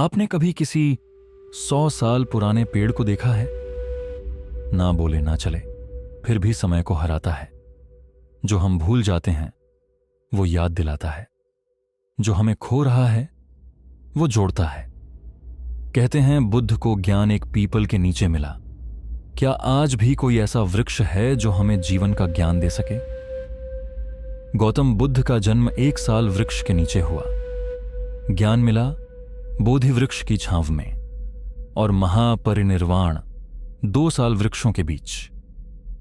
आपने कभी किसी 100 साल पुराने पेड़ को देखा है? ना बोले ना चले, फिर भी समय को हराता है। जो हम भूल जाते हैं वो याद दिलाता है, जो हमें खो रहा है वो जोड़ता है। कहते हैं बुद्ध को ज्ञान एक पीपल के नीचे मिला। क्या आज भी कोई ऐसा वृक्ष है जो हमें जीवन का ज्ञान दे सके? गौतम बुद्ध का जन्म 1 साल वृक्ष के नीचे हुआ। ज्ञान मिला बोधि वृक्ष की छांव में, और महापरिनिर्वाण 2 साल वृक्षों के बीच।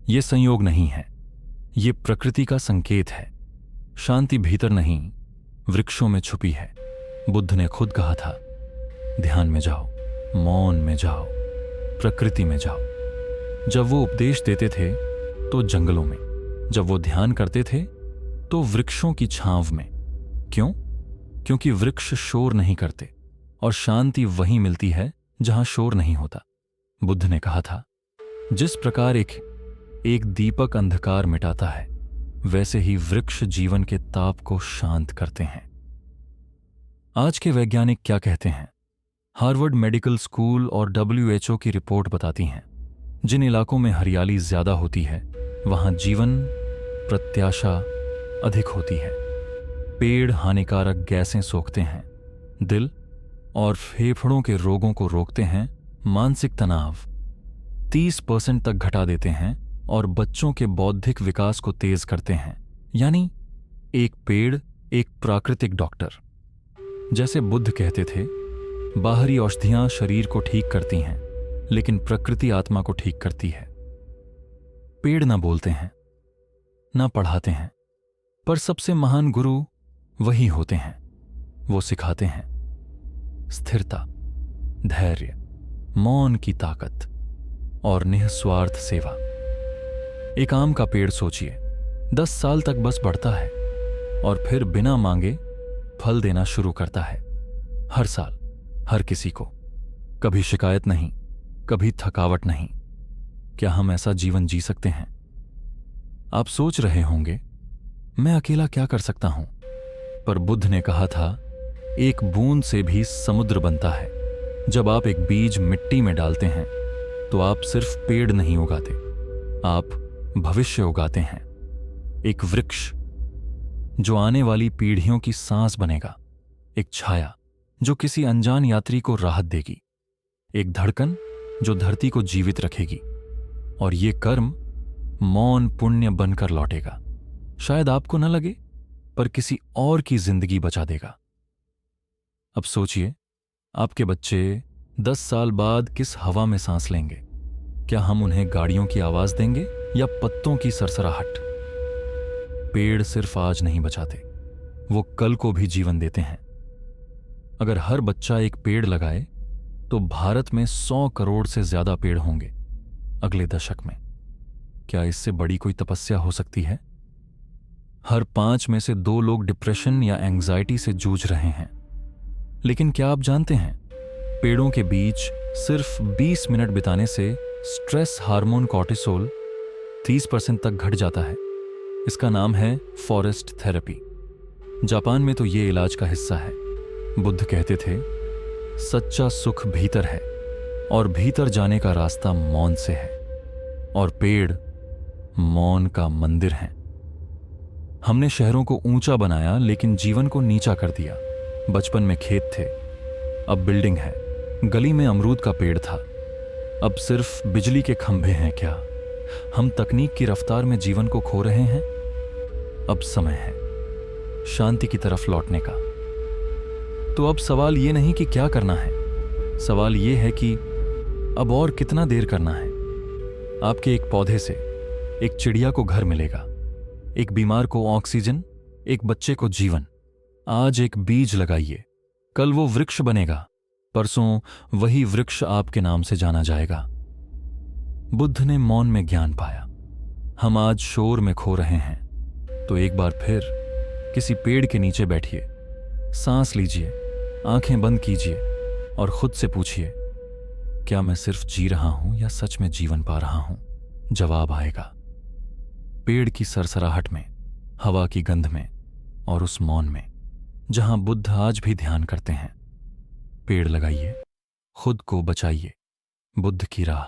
यह संयोग नहीं है, यह प्रकृति का संकेत है। शांति भीतर नहीं, वृक्षों में छुपी है। बुद्ध ने खुद कहा था, ध्यान में जाओ, मौन में जाओ, प्रकृति में जाओ। जब वो उपदेश देते थे तो जंगलों में, जब वो ध्यान करते थे तो वृक्षों की छांव में। क्यों? क्योंकि वृक्ष शोर नहीं करते, और शांति वहीं मिलती है जहां शोर नहीं होता। बुद्ध ने कहा था, जिस प्रकार एक दीपक अंधकार मिटाता है, वैसे ही वृक्ष जीवन के ताप को शांत करते हैं। आज के वैज्ञानिक क्या कहते हैं? हार्वर्ड मेडिकल स्कूल और WHO की रिपोर्ट बताती हैं, जिन इलाकों में हरियाली ज्यादा होती है वहां जीवन प्रत्याशा अधिक होती है। पेड़ हानिकारक गैसें सोखते हैं, दिल और फेफड़ों के रोगों को रोकते हैं, मानसिक तनाव 30% तक घटा देते हैं, और बच्चों के बौद्धिक विकास को तेज करते हैं। यानी एक पेड़ एक प्राकृतिक डॉक्टर। जैसे बुद्ध कहते थे, बाहरी औषधियां शरीर को ठीक करती हैं, लेकिन प्रकृति आत्मा को ठीक करती है। पेड़ ना बोलते हैं, ना पढ़ाते हैं, पर सबसे महान गुरु वही होते हैं। वो सिखाते हैं स्थिरता, धैर्य, मौन की ताकत और निस्वार्थ सेवा। एक आम का पेड़ सोचिए, 10 साल तक बस बढ़ता है और फिर बिना मांगे फल देना शुरू करता है। हर साल, हर किसी को। कभी शिकायत नहीं, कभी थकावट नहीं। क्या हम ऐसा जीवन जी सकते हैं? आप सोच रहे होंगे, मैं अकेला क्या कर सकता हूं? पर बुद्ध ने कहा था, एक बूंद से भी समुद्र बनता है। जब आप एक बीज मिट्टी में डालते हैं तो आप सिर्फ पेड़ नहीं उगाते, आप भविष्य उगाते हैं। एक वृक्ष जो आने वाली पीढ़ियों की सांस बनेगा, एक छाया जो किसी अनजान यात्री को राहत देगी, एक धड़कन जो धरती को जीवित रखेगी, और ये कर्म मौन पुण्य बनकर लौटेगा। शायद आपको न लगे, पर किसी और की जिंदगी बचा देगा। अब सोचिए, आपके बच्चे 10 साल बाद किस हवा में सांस लेंगे? क्या हम उन्हें गाड़ियों की आवाज देंगे या पत्तों की सरसराहट? पेड़ सिर्फ आज नहीं बचाते, वो कल को भी जीवन देते हैं। अगर हर बच्चा एक पेड़ लगाए तो भारत में 100 करोड़ से ज्यादा पेड़ होंगे अगले दशक में। क्या इससे बड़ी कोई तपस्या हो सकती है? हर 5 में से 2 लोग डिप्रेशन या एंग्जाइटी से जूझ रहे हैं। लेकिन क्या आप जानते हैं, पेड़ों के बीच सिर्फ 20 मिनट बिताने से स्ट्रेस हार्मोन कॉर्टिसोल 30% तक घट जाता है। इसका नाम है फॉरेस्ट थेरेपी। जापान में तो ये इलाज का हिस्सा है। बुद्ध कहते थे, सच्चा सुख भीतर है, और भीतर जाने का रास्ता मौन से है, और पेड़ मौन का मंदिर है। हमने शहरों को ऊंचा बनाया, लेकिन जीवन को नीचा कर दिया। बचपन में खेत थे, अब बिल्डिंग है। गली में अमरूद का पेड़ था, अब सिर्फ बिजली के खंभे हैं। क्या हम तकनीक की रफ्तार में जीवन को खो रहे हैं? अब समय है शांति की तरफ लौटने का। तो अब सवाल ये नहीं कि क्या करना है, सवाल ये है कि अब और कितना देर करना है। आपके एक पौधे से एक चिड़िया को घर मिलेगा, एक बीमार को ऑक्सीजन, एक बच्चे को जीवन। आज एक बीज लगाइए, कल वो वृक्ष बनेगा, परसों वही वृक्ष आपके नाम से जाना जाएगा। बुद्ध ने मौन में ज्ञान पाया। हम आज शोर में खो रहे हैं, तो एक बार फिर किसी पेड़ के नीचे बैठिए, सांस लीजिए, आंखें बंद कीजिए और खुद से पूछिए, क्या मैं सिर्फ जी रहा हूं या सच में जीवन पा रहा हूं? जवाब आएगा। पेड़ की सरसराहट में, हवा की गंध में और उस मौन में जहां बुद्ध आज भी ध्यान करते हैं। पेड़ लगाइए, खुद को बचाइए, बुद्ध की राह,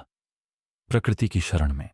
प्रकृति की शरण में।